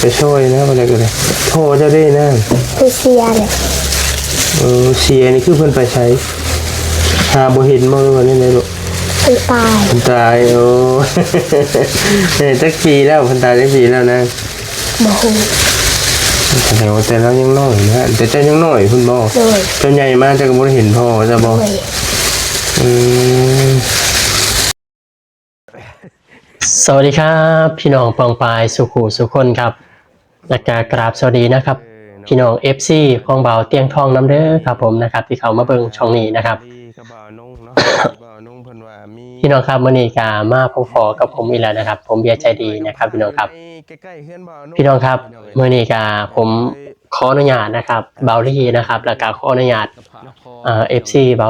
ไปช่วยนะอะไรกันเลยโทรจะได้นะคือเสียเลยเสียนี่คือเพิ่นไปใช้หาบ่เห็นมั้งวันนี้เลยลูกเพิ่นตายโอ้จักปีแล้วเพิ่นตายจักปีแล้วนะบ่ฮู้แต่เรายังน้อยนะแต่เจ้ายังน้อยเพิ่นบ่เจ้าใหญ่มากแต่ก็บ่ได้เห็นพ่อจะบ่สวัสดีครับพี่น้องปองปายสุขุสุคนครับและกราบสวัสดีนะครับพี่น้อง FC ของเบาเตียงทองน้ำเด้อครับผมนะครับที่เขามาเบิ่งช่องนี้นะครับพี่น้องครับมื้อนี้ก็มาพบกับผมอีกแล้วนะครับผมเบียร์ใจดีนะครับพี่น้องครับพี่น้องครับมื้อนี้ก็ผมขออนุญาตนะครับเบาลี่นะครับแล้วก็ขออนุญาตFC เ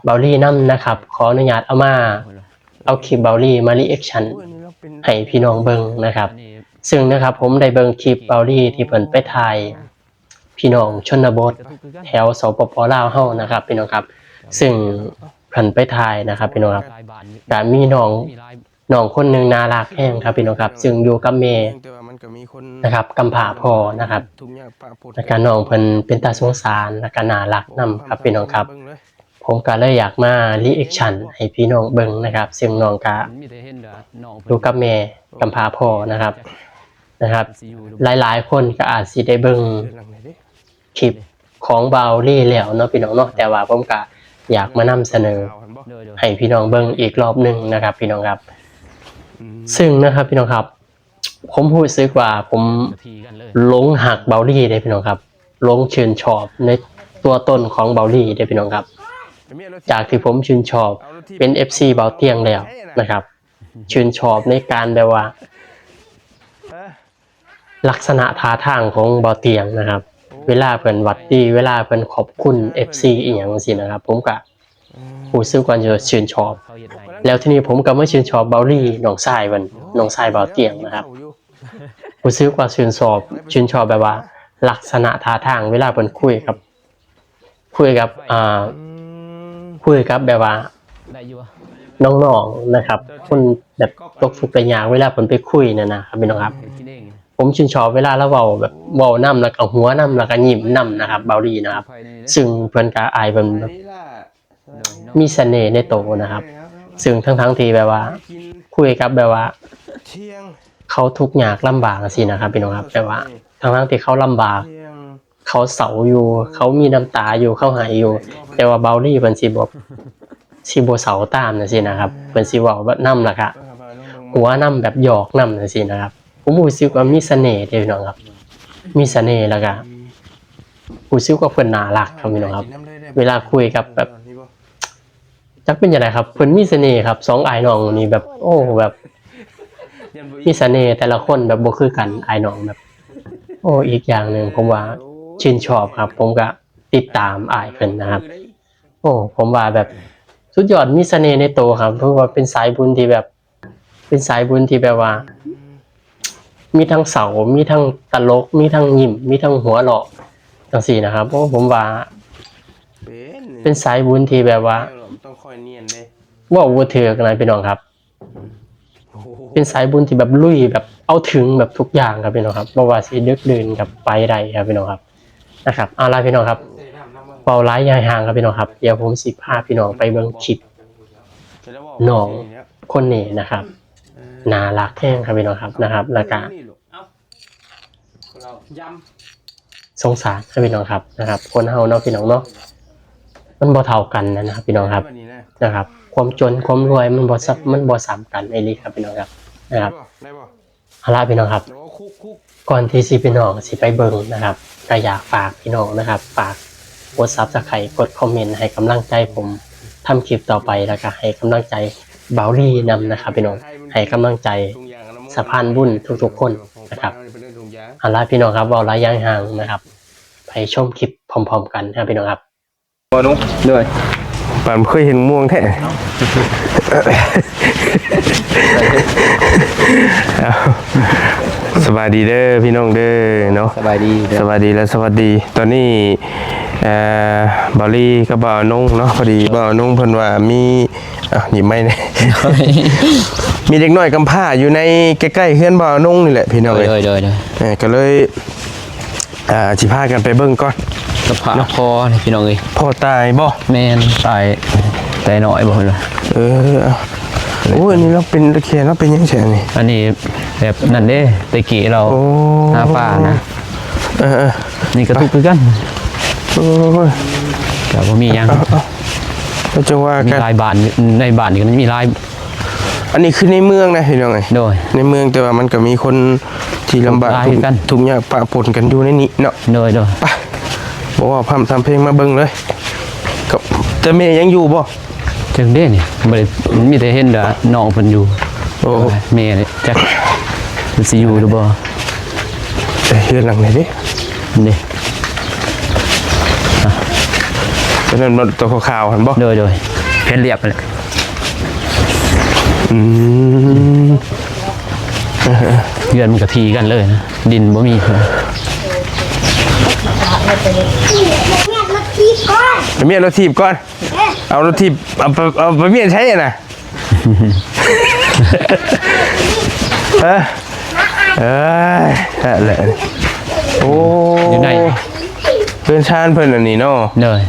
บาลี่นำนะครับขออนุญาตเอาคลิปเบาลี่มารีแอคชั่นให้พี่น้องเบิ่งนะครับซึ่งนะครับผมได้เบิ่งคลิปเบาลี่ที่เพิ่นไปถ่ายพี่น้องชนบทแถวสปป.ลาวเฮานะครับพี่น้องครับซึ่งเพิ่นไปถ่ายนะครับพี่น้องครับก็มีน้องคนนึงน่ารักแฮงครับพี่น้องครับซึ่งอยู่กับแม่นะครับกำพร้าพ่อนะครับแล้วก็น้องเพิ่นเป็นตาสงสารแล้วก็น่ารักนํครับพี่น้องครับผมก็เลยอยากมารีแอคชั่นให้พี่น้องเบิ่งนะครับซึ่งน้องก็อยู่กับแม่กำพร้าพ่อนะครับหลายๆคนก็อาจสิได้เบิ่งคลิปของเบาลี่แล้วเนาะพี่น้องเนาะแต่ว่าผมก็อยากมานำเสนอให้พี่น้องเบิ่งอีกรอบนึงนะครับพี่น้องครับซึ่งนะครับพี่น้องครับผมรู้สึกว่าผมหลงหักเบาลี่ได้พี่น้องครับหลงชื่นชอบในตัวตนของเบาลี่ได้พี่น้องครับจากที่ผมชื่นชอบเป็น FC เบาเตียงแล้วนะครับชื่นชอบในการแบบว่าลักษณะท่าทางของเบาเตียงนะครับเวลาเพิ่นหวัดดีเวลาเพิ่นขอบคุณ FC อีหยังจังซี่นะครับผมก็รู้สึกว่าจะชื่นชอบแล้วทีนี้ผมก็มาชื่นชอบเบาลี่น้องชายเบาเตียงนะครับรู้สึกว่าชื่นชอบแบบว่าลักษณะท่าทางเวลาเพิ่นคุยกับแบบว่าน้องๆนะครับคนแบบตกทุกข์ได้ยากเวลาเพิ่นไปคุยนั่นนะครับพี่น้องครับผมชื่นชอบเวลาเราเว้าแบบเว้านำแล้วก็หัวนำแล้วก็ยิ้มนำนะครับเบาลี่นะครับซึ่งเพิ่นก็อายเพิ่นมีเสน่ห์ในโตนะครับซึ่งทั้งที่แบบว่าคุยกับแบบว่าเขาทุกข์ยากลำบากสินะครับพี่น้องครับแต่ว่าทั้งที่เขาลำบากเขาเศร้าอยู่เขามีน้ำตาอยู่เขาหายอยู่แต่ว่าเบาลี่เพิ่นสิบ่เศร้าตามจังซี่นะครับเพิ่นสิเว้าแบบนำล่ะครับหัวนำแบบหยอกนำจังซี่นะครับผมรู้สึกว่ามีเสน่ห์เด้พี่น้องครับมีเสน่ห์แล้วก็รู้สึกว่าเพิ่นน่ารักครับพี่น้องครับเวลาคุยกับแบบจักเป็นจังได๋ครับเพิ่นมีเสน่ห์ครับ2อ้ายน้องนี่แบบโอ้แบบมีเสน่ห์แต่ละคนแบบบ่คือกันอ้ายน้องแบบโอ้อีกอย่างนึงผมว่าชื่นชอบครับผมก็ติดตามอ้ายเพิ่นนะครับโอ้ผมว่าแบบสุดยอดมีเสน่ห์ในตัวครับเพราะว่าเป็นสายบุญที่แบบว่ามีทั้งเศร้ามีทั้งตลกมีทั้งยิ้มมีทั้งหัวเราะจังซี่นะครับเพราะผมว่าเป็นสายบุญที่แบบว่าต้องคอยเนียนเลยว่าบ่ถูกนะพี่น้องครับเป็นสายบุญที่แบบลุยแบบเอาถึงแบบทุกอย่างครับพี่น้องครับบ่ว่าสิดึกดื่นกับไปได้ครับพี่น้องครับนะครับเอาล่ะพี่น้องครับเป่าหลายยายห่างครับพี่น้องครับเดี๋ยวผมสิพาพี่น้องไปเบิ่งคลิปน้องคนนี้นะครับน่ารักแท้ครับพี่น้องครับนะครับแล้วก็สงสารครับพี่น้องครับนะครับคนเฮาเนาะพี่น้องเนาะมันบ่เท่ากันนะครับพี่น้องครับนะครับความจนความรวยมันบ่ซ้ำกันไอ้นี่ครับพี่น้องครับนะครับเอาล่ะพี่น้องครับก่อนที่สิพี่น้องสิไปเบิ่งนะครับก็อยากฝากพี่น้องนะครับฝากกด Subscribe กดคอมเมนต์ให้กำลังใจผมทำคลิปต่อไปแล้วก็ให้กำลังใจเบาลี่นำนะครับพี่น้องให้กำลังใจสะพานบุญทุกๆคนนะครับเอาล่ะพี่น้องครับเว้าหลายอย่างห่างนะครับไปชมคลิปพร้อมๆกันครับพี่น้องครับบ่นุ๊กด้วยปานเคยเห็นม่วงแท้ส บายดีเด้อพี่น้องเด้อเนาะ สบายดี สวัสดีและสวัสดีตอนนี้บอลลี่กับบ่าวนงเนาะพอดีบ่าวนงเพิ่นว่ามีหยิบไม้เนี่ย มีเด็กน้อยกำพร้าอยู่ในใกล้ๆเฮือนบ่าวนงนี่แหละพี่น้อง โดย ก็เลยสิพากันไปเบิ่งก่อน สภาพคอนี่พี่น้องเอ้ย พ่อตายบ่ แม่นตายแต่น้อยบ่เลย โอ้อันนี้เราเป็นตะเคียนเราเป็นยังไงนี่ อันนี้แบบนั่นเด้ตะกี้เรา โอ้ หาป่านะ เออ นี่ก็ทุกข์คือกัน โอ้ย แต่บ่มีหยัง เราจะว่า มี กัน ลายบ้านในบ้านนี่ก็มีลาย อันนี้คือในเมืองนะพี่น้องไง โดย ในเมืองแต่ว่ามันก็มีคนที่ลำบาก หลายกัน ทุกข์ยากปะปนกันอยู่ในนี้เนาะ โดย ไปบอกว่าพามทำเพลงมาเบิ่งเลยกับแต่เมย์ยังอยู่บ่ จังเด้นี่บ่ได้มีแต่เห็นแต่น้องเพิ่นอยู่ โอ้ แม่นี่จักมันสิอยู่หรือบ่ แต่เฮือนหลังไหนดิ นี่ เป็นนั่นมันตัวขาวๆหันบ่ โดยเพิ่นเรียบเลย อืม เยือนมันก็ทีกันเลยนะดินบ่มีเลย ไปเมียรถถีบก่อนเอารถถีบเอาไปเมียใช้น่ะนั่นแหละโอ้ อยู่ไหน เพื่อนชานเพิ่นอันนี้เนาะ โดย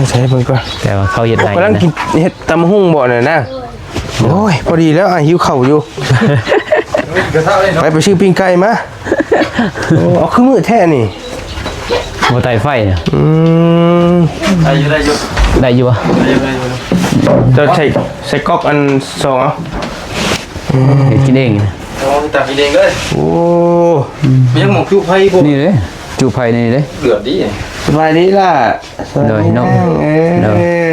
ใช้เพิ่นก่อน แต่ว่าเขาเฮ็ดได้ กำลัง นะ กินเห็ดตำหุ่งบ่เนี่ยนะโอ้ยพอดีแล้วหิวเข่าวอยู่ไปชื่อปิ้งไก่มาเอาคือมือแท้นี่ บ่ไต่ไฟเนี่ย ได้อยู่ ได้อยู่บ่ จะใส่ก๊อกอันสองเอา เฮ็ดกินเองนะ ตักกินเองเลย โอ้ ยังหมกคิวไพ่พวก นี่เลยจูไฟนี่เลย เดือดดิ สบายดีล่ะ โดยน้อง เอ้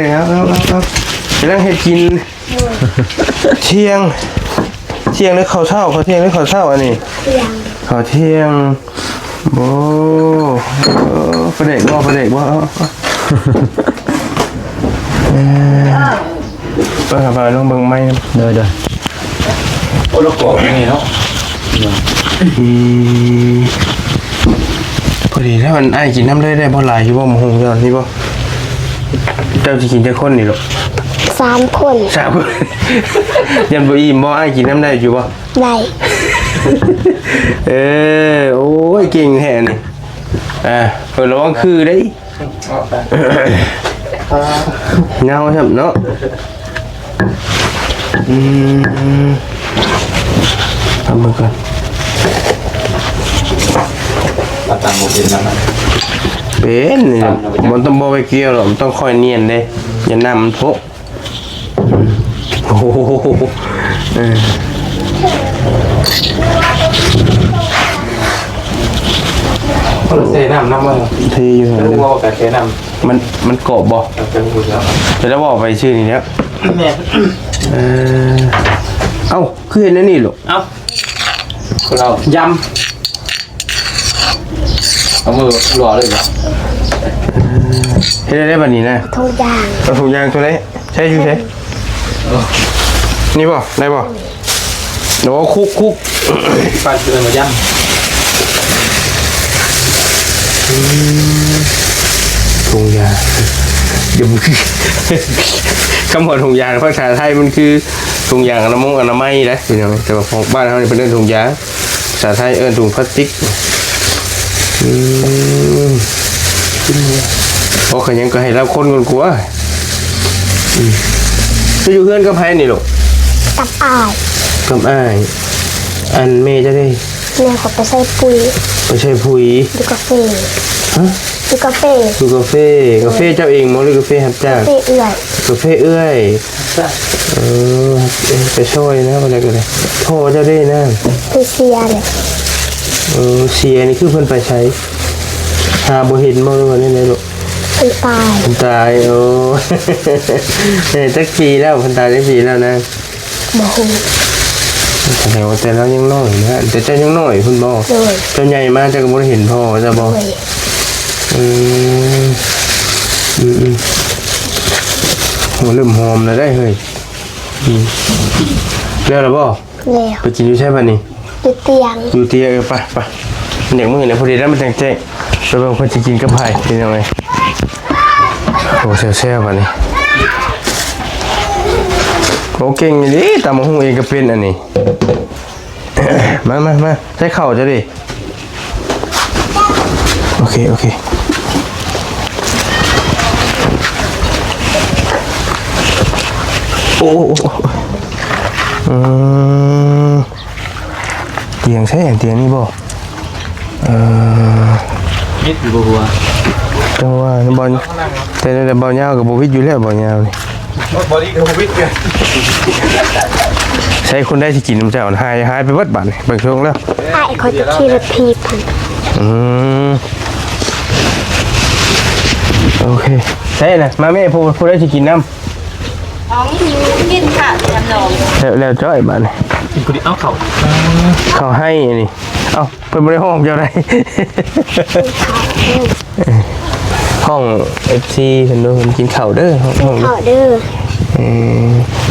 ยครับกำลังเห็ดกินเที่ยงหรือข้าวเช้าข้าวเที่ยงหรือข้าวเช้าอันนี้ เสียง ข้าวเที่ยงโอ้ประเด็กบ่ประเด็กบ่เบิ่งไปลองเบิ่งไม้ โดย โอ้เรากรอบนี่เนาะ พอดีแล้วมันไอ้กินน้ำเลยได้บ่หลายอยู่บ่หมูหงเจ้านี่บ่เจ้าสิกินจักคนนี่หรอก 3 คน สามคนยันบ่อิ่มบ่ไอ้กินน้ำได้อยู่บ่ ได้ โอ้ยเก่งแท้นี่เพิ่นระวังคือได้เงาครับเนาะทำมือก่อน ตัดตังหมดเป็นแล้วนะ เป็นนี่มันต้องบ่ไปเกี่ยวหรอกมันต้องคอยเนียนเด้อย่าน้ำมันโผโอ้โหคนเซน้ำน้ำมัน เทอยู่ รู้ เลย ว่าแต่เซน้ มันเกาะบ่ ำเป็นหุ่นแล้ว จะได้บอกไปชื่อนี้แล้ว แม่ เอ้าคือเห็นแล้วนี่หรอ เอ้าเรายำเอามือหล่อเลยเหรอ เห็นได้แบบนี้นะ ทุกอย่าง เอาถุงยางตัวไหนใช่ชื่อใช่นี่บ่ได้บ่เดี๋ยวคุก ปลาเกลือมายำ ถุงยางเดี๋ยวมันคือ คำว่าถุงยางภาษาไทยมันคือถุงยางอนามัยนะพี่น้องแต่ว่าของบ้านเขาเนี่ยเป็นเรื่องถุงยางภาษาไทยถุงพลาสติกโอ้ขยังก็ให้รับคนกันกลัวจะอยู่เพื่อนกับไพ่นี่หรอก กับอ้าย กับอ้ายอันเมย์จะได้ แม่ขอไปใส่ปุ๋ย ไม่ใช่ผุย ดูกาแฟ ฮะ ดูกาแฟ ดูกาแฟเจ้าเองมั้งหรือกาแฟฮับจ้าง เฟเอื่อย กาแฟเอื้อยไปช่วยนะอะไรกันเลยพ่อเจ้าได้นะ ไปเสียเลย เสียนี่คือเพิ่นไปใช้หาบ่เห็นบ่หรือว่านี่ไหนลูก คนตาย เพิ่นตายจักปีแล้วเพิ่นตายจักปีแล้วนะ บ่ฮู้ แสดงว่าแต่เรายังน้อยนะแต่เจ้ายังน้อยเพิ่นบ่ โดย เจ้าใหญ่มากเจ้าก็บ่ได้เห็นพ่อเจ้าบ่ โดย โหเริ่มหอมแล้วได้เฮ้ยแล้วล่ะบ่ แล้ว ไปกินอยู่ใช่ป่ะนี่ อยู่เตียง อยู่เตียงไปมันอย่างมือเนี่ยพอดีแล้วมันแจ้งไปเบิ่งคนจะกินกับไผ่เป็นยังไงโอ้เซ่บๆอันนี้โอ้เก่งดิตามมาหุ้งเองก็เป็นอันนี้ มาใช้เข่าจะดิโอเคโอ้เตียงใช่เตียงนี่บ่นิดอยู่หัว จังว่าบอลแต่บอลยาวกับบวิทอยู่แล้วบอลยาวนี่ บอดี้กับวิทย์เนี่ย ใช้คนได้ที่กินน้ำเจ้าหายไปวัดบ้านเบิกช่วงแล้ว ไอ้คนจะขี่รถพีพัน โอเคใช่นะมาแม่พูดได้ที่กินน้ำ น้องกินค่ะจำลอง แล้วจ้อยบ้าน กินกูดิเอาเข่า เขาให้นี่เอ้าเป็นบริห้องเจ้าไร ห้อง FC เห็นดูเห็นกินข้าวเด้อห้อง เขาเด้อ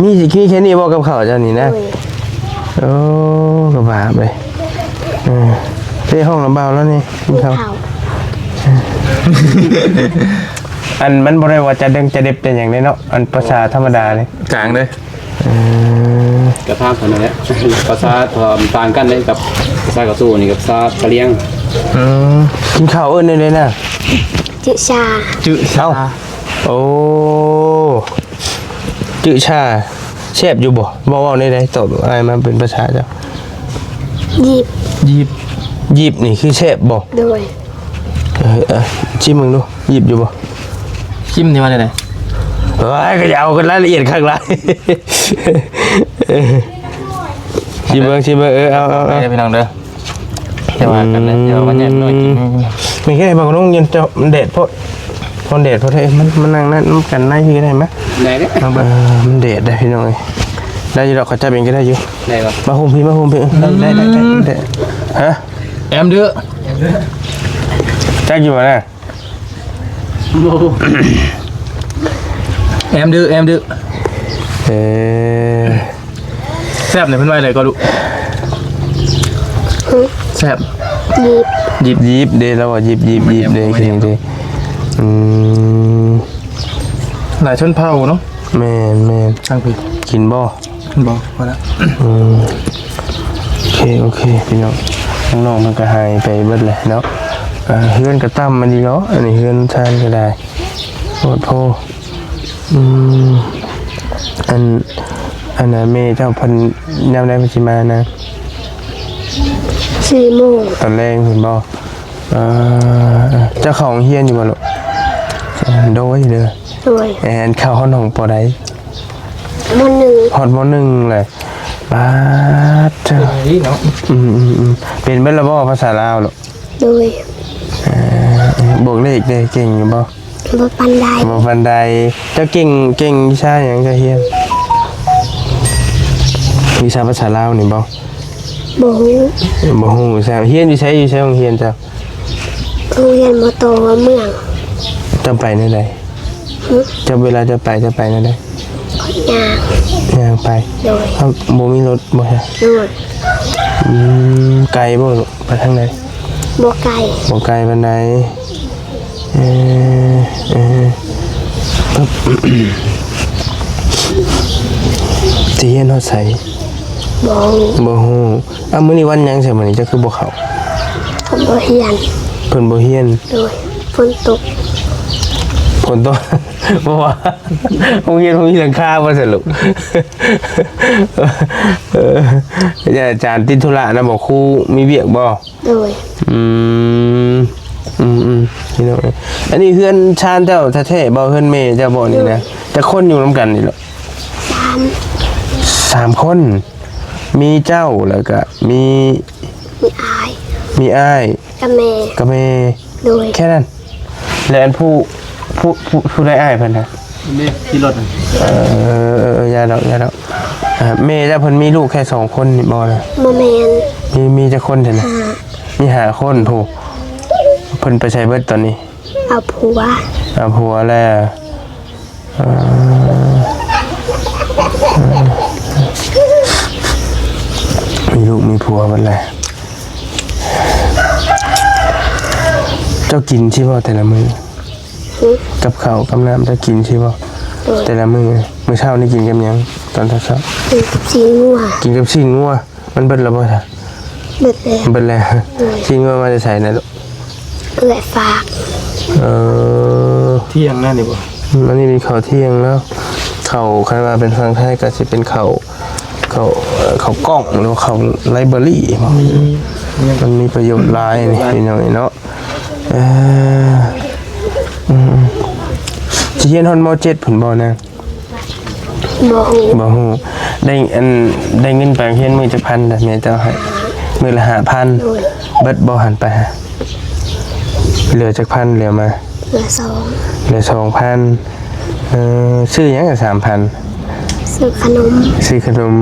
นี่สิขี้แค่นี้บอกกับข้าวเจ้านี่นะ โดย โอ้กระบาดเลยที่ห้องน้ำเบาแล้วนี่กินข้าว เขา อันมันบริวารจะเด็บแต่อย่างนี้เนาะอันภาษาธรรมดาเลย กลางเลยกระทาขนาดนี้ภาษาต่างกันเลยกับภาษากระสู้นี่กับภาษากะเลียง กินข้าวเอิ้นเลยนะ จิชา จื้อ เอ้าโอ้จื้อชาแซ่บอยู่บ่ว่าในใดตอบอะไรมาเป็นภาษาเจ้า หยิบ หยิบนี่คือแซ่บบ่ โดย ชิมมึงดูหยิบอยู่บ่ จิ้มนี่มาเลยไหน เฮ้ยก็อยาเอากันรายละเอียดข้างล่างชิมเบิ่งเอา ไปพี่น้องเด้อจะว่ากันนะเดี๋ยววันนี้หน่อยกิน ไม่แค่บางน้องยันจะมันเด็ดพอเด็ดพอเทมันนั่งนั่นกันได้ยังได้ไหม ไหนเนี่ย มันเด็ดได้พี่น้องได้อยู่ดอกเขาจะเป็นก็ได้อยู่ ไหนวะ มาหุมพี่ได้ฮะ แอมเด้อ แจ็คอยู่บ่น่ะ แอมเด้อ แซ่บเนี่ยเพิ่นว่าอะไรก็รู้แซ่บ หยิบ ยิบเดแล้วอ่ะยิบเดคือเดหลายชนเผ่าเนาะ แม่น ช่างพี่ กินบ่ บอกพอแล้ว โอเคพี่น้องน้องมันก็หายไปเบิดเลยเนาะเฮือนก็ตั้มมันดีเนาะอันนี้เฮือนชานก็ได้โอดโพอันน่ะแม่เจ้าเพิ่นยามใดเพิ่นสิมานะ 4 โมง ตอนแรกเพิ่นบ่เจ้าของเฮียนอยู่บ่ลูกโดยเด้อ โดย อันเข้าห้องน้องปอใด มหนึ่ง ฮอดม.1 เลยบาดเจ้า นี่เนาะ เป็นเบิดละบ่ภาษาลาวลูก โดย บวกเลขได้เก่งอยู่บ่ รถปันได บ่ปานใดเจ้าเก่งวิชาหยังจะเฮียนวิชาภาษาลาวนี่บ่ โบหู บ่ฮู้วิชาเฮียนอยู่ไสโรงเรียนจ้ะ โรงเรียนมโตเมือง จะไปแนวใดจะเวลาจะไปแนวใด ยาง ย่างไป โดย เอ้าบ่มีรถบ่ใช่ โดย ไกลบ่ลูกไปทางใด โบไก่ บ่ไกลปานใดสิเฮียนฮอดไส โบหู บ่ฮู้มื้อนี้วันหยังใช่มื้อนี้เจ้าคือบ่เข้า ผมโบเฮียน เพิ่นบ่เฮียน โดยฝนตก คนตัว เพราะว่าโรงเรียนผมมีหลังคาบ่สรุปอาจารย์ติดธุระนะบอกครูมีเวียกบ่ โดย พี่น้องอันนี้เฮือนชานเจ้าแท้ๆบ่เฮือนแม่เจ้าบ่นี่นะแต่คนอยู่นํกันนี่แหละ 3 คนมีเจ้าแล้วก็มี มีอาย อ้าย กับแม่ กับแม่ โดย แค่นั้นแล้วอันผู้ได้อ้ายเพิ่นน่ะ นี่ที่รถ อย่าดอกแม่เจ้าเพิ่นมีลูกแค่2 คนนี่บ่นะ โมเมน มีจักคนเท่านั้นมี5 คนโหเพิ่นไปใช้เบิดตอนนี้ เอาผัว เอาผัวแล้วมีลูกมี ผัวมันแหละเจ้ากินใช่ป่ะแต่ละมือกับข้าวกับน้ำเจ้ากินใช่ป่ะแต่ละมือมื้อเช้านี่กินกับหยังตอนเช้า กินกับซีงัว กินกับชิ้นงัวมันเบิดแล้วบ่ท่ะ เบิดแล้ว เบิดแล้วชิ้นงัวมาจะใส่นะลูก เอื้อยฝาก เที่ยงนั่นนี่บ่ อันนี้มีข้าวเที่ยงแล้วข้าวคันว่าเป็นทางไทยก็สิเป็นข้าวกล้องหรือว่าข้าวไลเบอรี่มันมีประโยชน์หลายนี่พี่น้องเนาะสิเรียนฮอนม.7 พุ่นบ่นะ บ่ฮู้ บ่ฮู้ได้เงินไปเรียนมื้อจักพันน่ะแม่เจ้าให้มื้อละ 5,000เบิดบ่หันไปฮะเหลือจักพันเหลือมา เหลือสอง เหลือ 2,000ซื้อหยังก็ 3,000 ซื้อขนม ซื้อขนม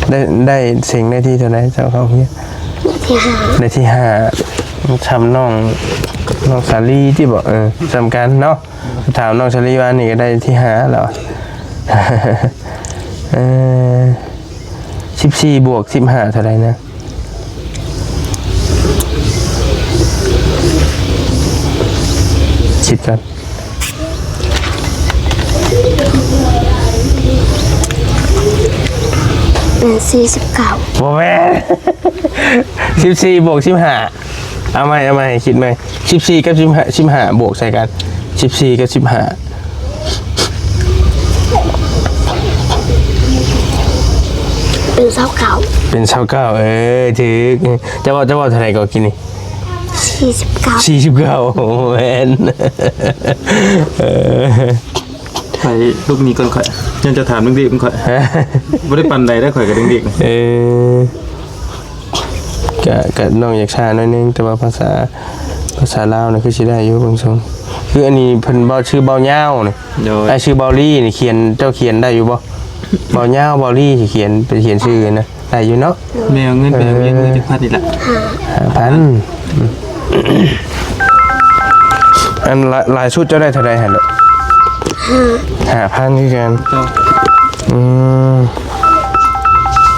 โดย ได้เสียงได้ที่เท่าไหร่เจ้าเขาเนี่ย ที่ห้า ได้ที่5ชำน้องสาลีที่บอกจำกันเนาะถามน้องสาลีว่านี่ก็ได้ที่5แล้ว14บวก15เท่าไหร่นะคิดกัน เป็น49 โมแม่14บวก15เอาไหมคิดไหม14กับ15บวกใส่กัน14กับ15เป็น29เป็น29ถือจะบอกเท่าไหร่ก็กินนี่ 49 49โอ้แม่น ใครลูกนี้ก่อนข่อยยังจะถามเรื่องเด็กมันข่อยบ่ได้ปันใดได้ข่อยกับเด็กก็น้องอยากชาหน่อยนึงแต่ว่าภาษาลาวนี่คือสิได้อยู่บางช่วงคืออันนี้เพิ่นเว้าชื่อเบาเหย้านี่ โดย ไอ้ชื่อเบาลี่นี่เขียนเจ้าเขียนได้อยู่บ่เบาเหย้าเบาลี่สิเขียนเป็นเขียนชื่อนะได้อยู่เนาะ แม่เอาเงินไปเรียนเงินจักพันนี่ล่ะ 5,000อันลายชุดเจ้าได้เท่าใดหั่นลูก5,000คือกัน เจ้า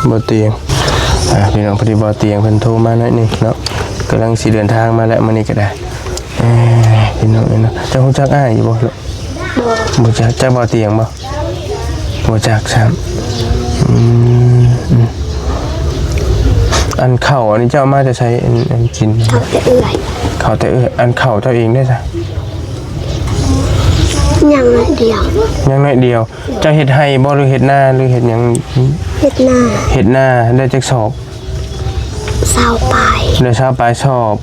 บ่เตียงพี่น้องพอดีบ่เตียงเพิ่นโทรมาหน่อยนึงเนาะกำลังสิเดินทางมาแล้วมื้อนี้ก็ได้พี่น้องเนาะเจ้าฮู้จักอ้ายอยู่บ่ลูกบ่จักบ่เตียงบ่จักซ้ํอันเข่าอันนี้เจ้ามาจะใช้อันกิน เขาแต่เอื้อย เข่าแต่อันเข่าเจ้าเองได้จ้ะ ยังน้อยเดียว ยังน้อยเดียวเจ้าเฮ็ดให้บ่หรือเฮ็ดหน้าหรือเฮ็ดหยัง เฮ็ดหน้า เฮ็ดหน้าได้จักสอบ สาวปลาย เดี๋ยวเช้าปลายสอบ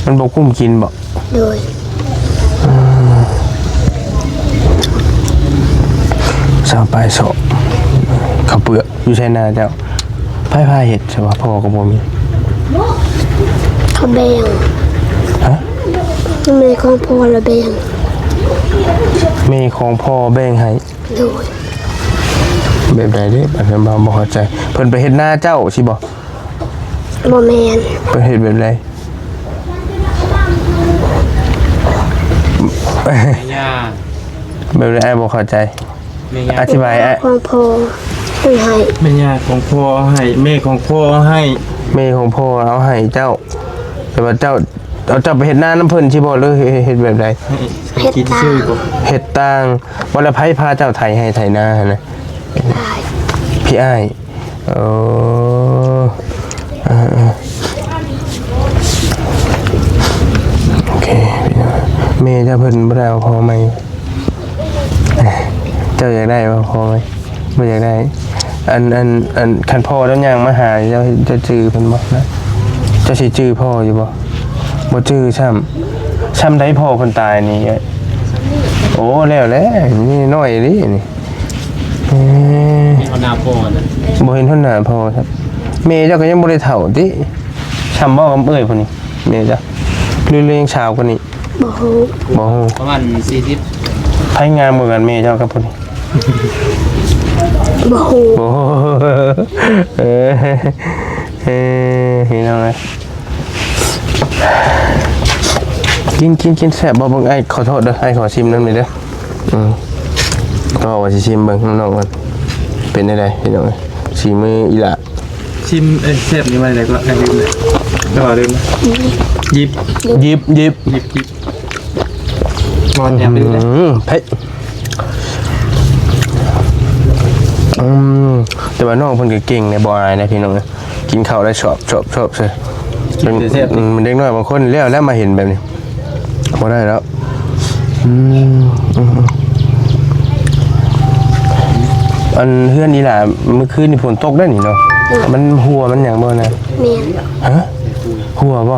มันบ่คุ้มกินบ่ โดย เช้าปลายสอบข้าวเปลือกอยู่ใช่นาเจ้าพายเฮ็ดใช่ป่ะพ่อก็บ่มี เขาแบ่ง ฮะ แม่ของพ่อละแบ่ง แม่ของพ่อแบ่งให้ โดย แบบใดเด้บัดนั้นบ่เข้าใจเพิ่นไปเฮ็ดหน้าเจ้าสิบ่ บ่แม่น เพิ่นเฮ็ดแบบใด แม่ย่า แบบใดบ่เข้าใจ แม่ย่า อธิบาย ของพ่อเป็นให้ แม่ย่าของพ่อให้แม่ของพ่อให้ แม่ของพ่อเอาให้เจ้า แต่ว่าเจ้าเอาเจ้าไปเฮ็ดหน้าน้ำเพิ่นสิบ่หรือเฮ็ดแบบใด ให้กินชื่อกู เฮ็ดต่างบ่ละไผพาเจ้าไถให้ไถนาหั่นน่ะ ได้ พี่อ้ายโอเคพี่น้องแม่เจ้าเพิ่นบ่ได้เอาพอไหมเจ้าอยากได้บ่พอไหมบ่อยากได้อันคันพ่อแล้วย่างมาหาเจ้าจะจื้อเพิ่นบ่นะเจ้าสิจื้อพ่ออยู่บ่บ่จื้อซ้ำได้พ่อเพิ่นตายนี่โอ้แล้วแหละนี่น้อยดินี่ เอาหน้าพ่อน่ะ บ่เห็นเท่าหน้าพ่อครับแม่เจ้าก็ยังบ่ได้เฒ่าติช้ำบ่กับเอ้ยพุ่นนี่แม่เจ้าเรื่อยๆยังสาวกว่านี้ บ่ฮู้ บ่ฮู้ ประมาณ40 ไผงามกว่ากันแม่เจ้ากับพุ่นนี่ บ่ฮู้ บ่ฮู้เห็นเอาไงกินแซ่บบ่เบิ่งไอ้ขอโทษเด้อไอ้ขอชิมน้ำหน่อยเด้อ ก็ว่าสิชิมเบิ่งน้องๆกันเป็นได้พี่น้องสีมืออีหละ ชิมเซฟนี่มาไหนก็ลืมเลยก็ลืมยิบนอนแอบไปดูเลย เผ็ดแต่ว่าน้องเพิ่นก็เก่งในบ่อายนะพี่น้องกินข้าวได้ชอบใช่มันเด็กน้อยบางคนแล้วมาเห็นแบบนี้บ่ได้แล้วอันเฮือนนี่ล่ะเมื่อคืนนี่ฝนตกได้นี่เนาะมันหัวมันหยังบ่นะ แม่น ฮะหัวบ่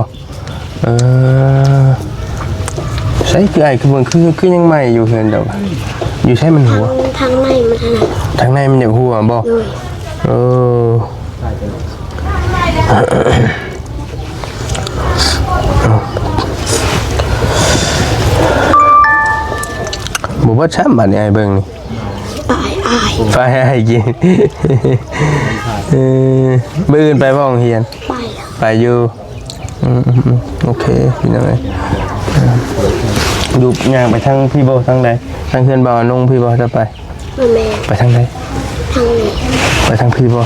ใช่คือไอ้คือมันคือยังใหม่อยู่เฮือนเดอกอยู่ใช่มันหัว ทางในมันถนัด ทางในมันอยากหัวบ่ โดย บ่ว่าช้ำบัดนี้ไอ้เบิ่งนี่ ปลายอาย ไปให้กินมื้ออื่นไปบ่โรงเรียน ไป ไปอยู่โอเคพี่น้องดูย่างไปทางพี่บ่ทางใดทางเฮือนบ่นงพี่บ่จะไป บ่แม่น ไปทางใด ทางนี้ ไปทางพี่บ่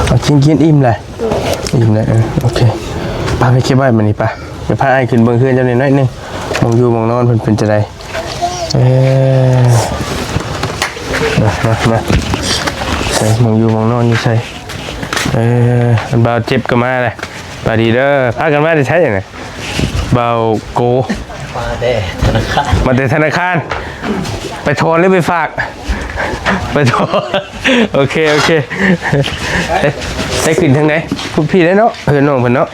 เอากินอิ่มเลยอิ่มเลยโอเคพาไปเก็บไว้มันนี่ปะไปพาไอ้ขึ้นเบิ่งเฮือนจังหน่อยนึงมองอยู่มองนอนเพิ่นเป็นจังไดมาใส่มองอยู่มองนอนอยู่ใส่อันเบาเจ็บก็มาเลยปาดีเด้อพากันมาได้ใช้ยังไงเบาโกมาแต่ธนาคารไปโทรหรือไปฝากไปโทรโอเคได้กินทางไหนพวกพี่ได้เนาะเพื่อนน้องเพื่อนเนาะ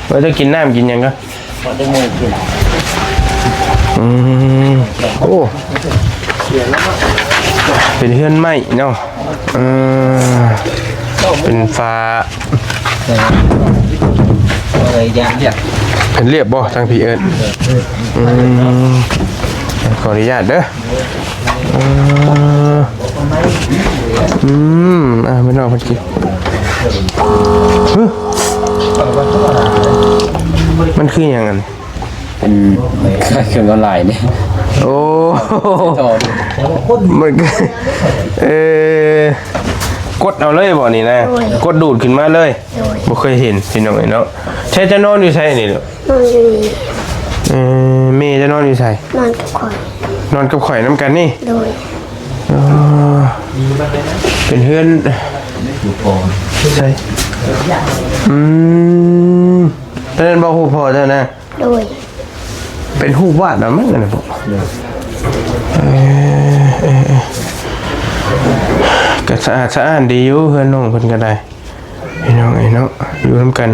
ว่าจะกินน้ำกินยังก็โอ้เป็นเพื่อนใหม่เนาะเป็นฟ้าเป็นเรียบบ่ทางพี่เอิญขออนุญาตเด้อไม่นอกพัดกินมันคืออย่างนั้น เป็นเครื่องออนไลน์นี่ โอ้มันกดเอาเลยบ่นี่นะกดดูดขึ้นมาเลยบ่เคยเห็นพี่น้องเนาะใช่จะนอนอยู่ใช่นี่เด้อน อนอยู่นี่ เมย์จะนอนอยู่ใช่ นอนกับข่อย นอนกับข่อยน้ำกันนี่ โดย เป็นเพื่อนใช่ตอนนั้นบอกหูพอเท่านะ โดย เป็นหูวาดนะมั้งนะบอกก็สะอาดดีอยู่เพื่อนน้องเพื่อนก็ได้พี่น้องเนาะอยู่ร่วมกัน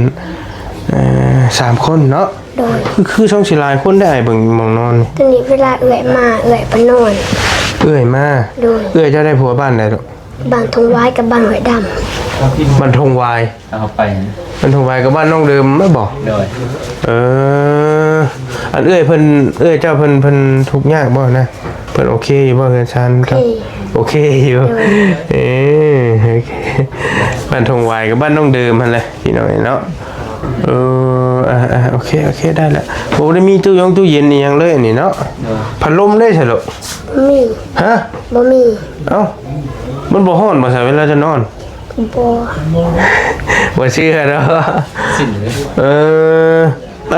3 คนเนาะ โดย คือช่องสิลายคนได้เบิ่งมองนอน ตอนนี้เวลาเอื่อยมาเอื่อยไปนอน เอื้อยมา โดย เอื้อยเจ้าได้ผัวบ้านไหนหรอก บ้านทงไว้กับบ้านหอยด บ้านทงวาย เอาไป บ้านทงวายกับบ้านน้องเดิมไม่บอก โดย อันเอื้อยเอื้อยเจ้าเพิ่นทุกข์ยากบ่นะเพิ่นโอเคอยู่บ่เฮือนชันครับโอเคอยู่โอเคบ้านทงวายกับบ้านน้องเดิมหั่นแหละพี่น้องเนาะโอเคได้ละบ่ได้มีตู้เย็นอีหยังเลยนี่เนาะพัดลมได้ใช่หรอ ำบ่มี ฮะ บ่มี เอ้ามันบ่ฮ้อนบ่ใช่เวลาจะนอน บ่ บ่เชื่อเนาะ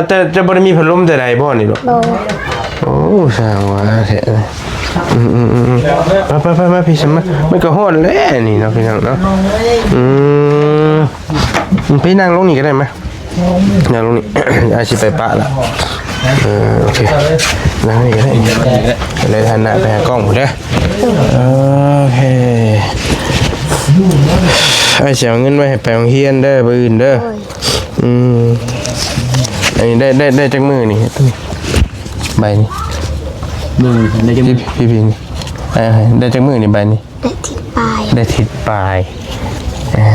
แต่จะบ่ได้มีพัดลมแต่ใดบ่นี่หรอก บ่ โอ้สร้างว่าแท้ไปพี่สมัมันก็ฮ้อนแล้วนี่เนาะพี่น้องเนาะพี่นั่งลงนี่ก็ได้มั้ยนั่งลงนี่ อาสิไปปะละโอเคนั่งนี่ก็ได้เลยทันหน้าไปหากล้องพุ่นเด้อโอเคไอ้เสียเงินไว้ให้ไปโรงเรียนเด้อบ่อื่นเด้ออันนี้ได้จักมือนี่ใบนี้ มึงได้จัง พี่นี่ได้จักมือนี่ใบนี้ ได้ทิศปลาย ได้ทิศปลาย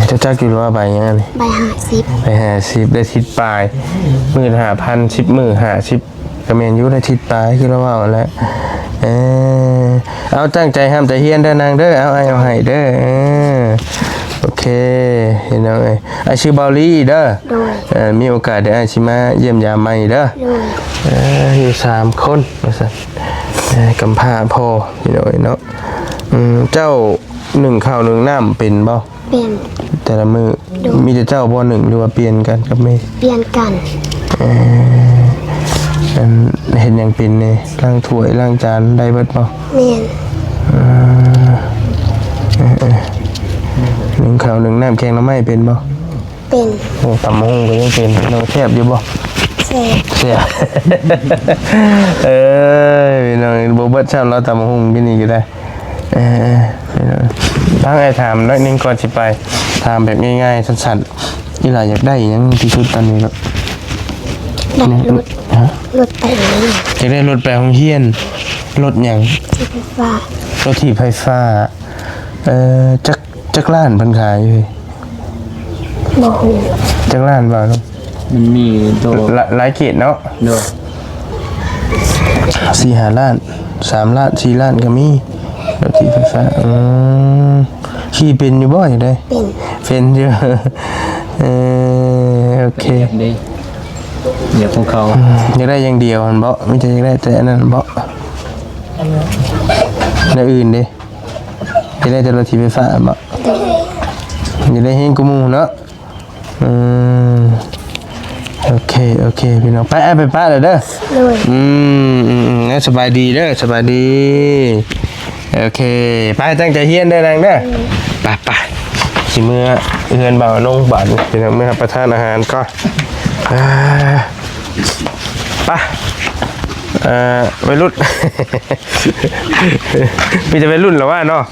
เจ้าจักอยู่ว่าใบยังไง ใบ50 ใบ50ได้ทิศปลาย15,000 10มื้อ50ก็แม่นอยู่ได้ทิศปลายคือเราว่าแล้วเอาตั้งใจห้ามใจเฮียนเด้อนางเด้อเอาให้เด้อโ โอเคเห็นแล้วไงไอชื่อบอลลี่เด้อ โดย มีโอกาสได้ไอชิมาเยี่ยมยามใหม่เด้อ โดย อยู่3 คนว่าซั่นกำพร้าพ่อพี่น้อยเนาะเจ้า1ข้าว1น้ำเป็นบ่ เป็น แต่ละมื้อมีแต่เจ้าบ่1หรือว่าเปลี่ยนกันกับแม่ เปลี่ยนกัน เห็นหยังเป็นนี่ล้างถ้วยล้างจานได้เบิดบ่ เมียน 1ข้าว1น้ำแกงหน่อไม้เป็นบ่ เป็น โอ้ตำบักหุ่งก็ยังเป็นน้องแซ่บอยู่บ่ เสพ เสีย พี่น้องบ่เบิดซ้ำเราตำบักหุ่งที่นี่ก็ได้พี่น้องทางไอ้ถามน้อยหนึงก่อนสิไปถามแบบง่ายๆสั้นๆอีหลาอยากได้หยังที่สุดตอนนี้เนาะ ดัดรถ ฮะ รถไปไหน อยากได้รถไปโรงเรียนรถหยัง ที่ไฟฟ้าร ถถีบไฟฟ้าจักรล้านเพิ่นขายอยู่เฮ้ย บ่หู จักรล้านบ่เนาะ มันมีตัว หลายเขตเนาะ เนาะ 4-5 ล้าน3 ล้าน4 ล้านก็มีรถถีบไฟฟ้าขี่เป็นอยู่บ่อยากได้ เป็น เป็นอยู่ โอเค ได้เดี๋ยวของเขา อยากได้อย่างเดียวมันบ่ไม่ใช่อยากได้แต่อันนั้นบ่แล้วอื่นดิอยากได้แต่รถถีบไฟฟ้าบ่อยากได้เฮงกูมูเนาะโอเคพี่น้องไปไปป้าเลยเด้อ โดย งั้นสบายดีเด้อสบายดีโอเคไปตั้งใจเฮียนเด้อนางเด้อไปสิเมื่อเฮือนบ่าวนงบ้านพี่น้องเมื่อรับประทานอาหารก็ไปวัยรุ่น มีแต่วัยรุ่นเหรอวะเนาะ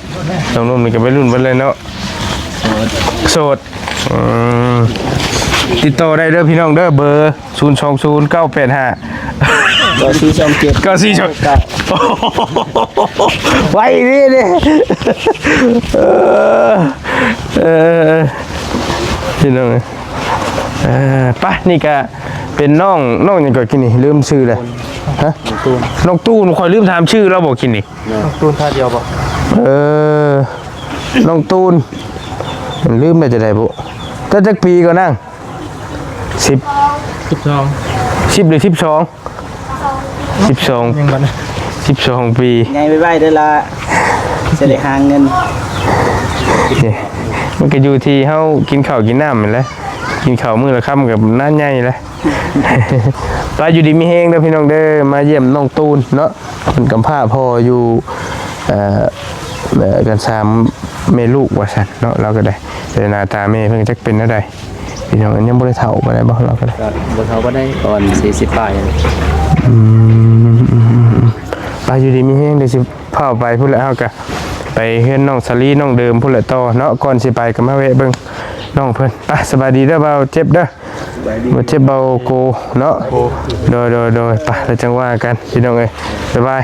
ตรงนู้นมีแต่วัยรุ่นเบิดเลยเนาะโสดติดต่อได้เด้อพี่น้องเด้อเบอร์020 985 ตัวที่ช่องเก็บ ก็สี่ชนไว้นี่เนี่ยพี่น้องป่ะนี่ก็เป็นน้องอย่างก่อนกินนี่ลืมชื่อเลยฮะน้องตูนคอยลืมถามชื่อเราบอกกินนี่ ตูนท่าเดียวป่ะ น้องตูนลืมไปจะได้บุตั้งแต่ปีก่อนนั่ง10 หรือ12 ปี ไงไปไหว้ได้ละจะได้หาเงิน นี่มันก็อยู่ที่เฮากินข้าวกินน้ำนั่นแหละกินข้าวมื้อละค่ำกับน้าใหญ่แหละ ปลาอยู่ดีมีแฮงเด้อพี่น้องเด้อมาเยี่ยมน้องตูนเนาะเพิ่นกำพร้าพ่ออยู่กัน3แม่ลูกว่าซั่นเนาะเราก็ได้แต่หน้าตาแม่เพิ่นจักเป็นจังไดพี่น้องยังบ่ได้เฒ่าปานใดบ่เราก็ได้ ก็บนเขาก็ได้ก่อน40 ป่าย ปลาอยู่ดีมีแฮงเดี๋ยวสิพาไปพุ่นแล้วเฮาก็ไปเฮือนน้องสลีน้องเดิมพุ่นละต่อเนาะก่อนสิไปก็มาแวะเบิ่งน้องเพิ่นไปสบายดีเด้อเบาเจ็บเด้อบ่เจ็บเบาโกเนาะโดยไปแล้วจังว่ากันพี่น้องเอ้ยบ๊ายบาย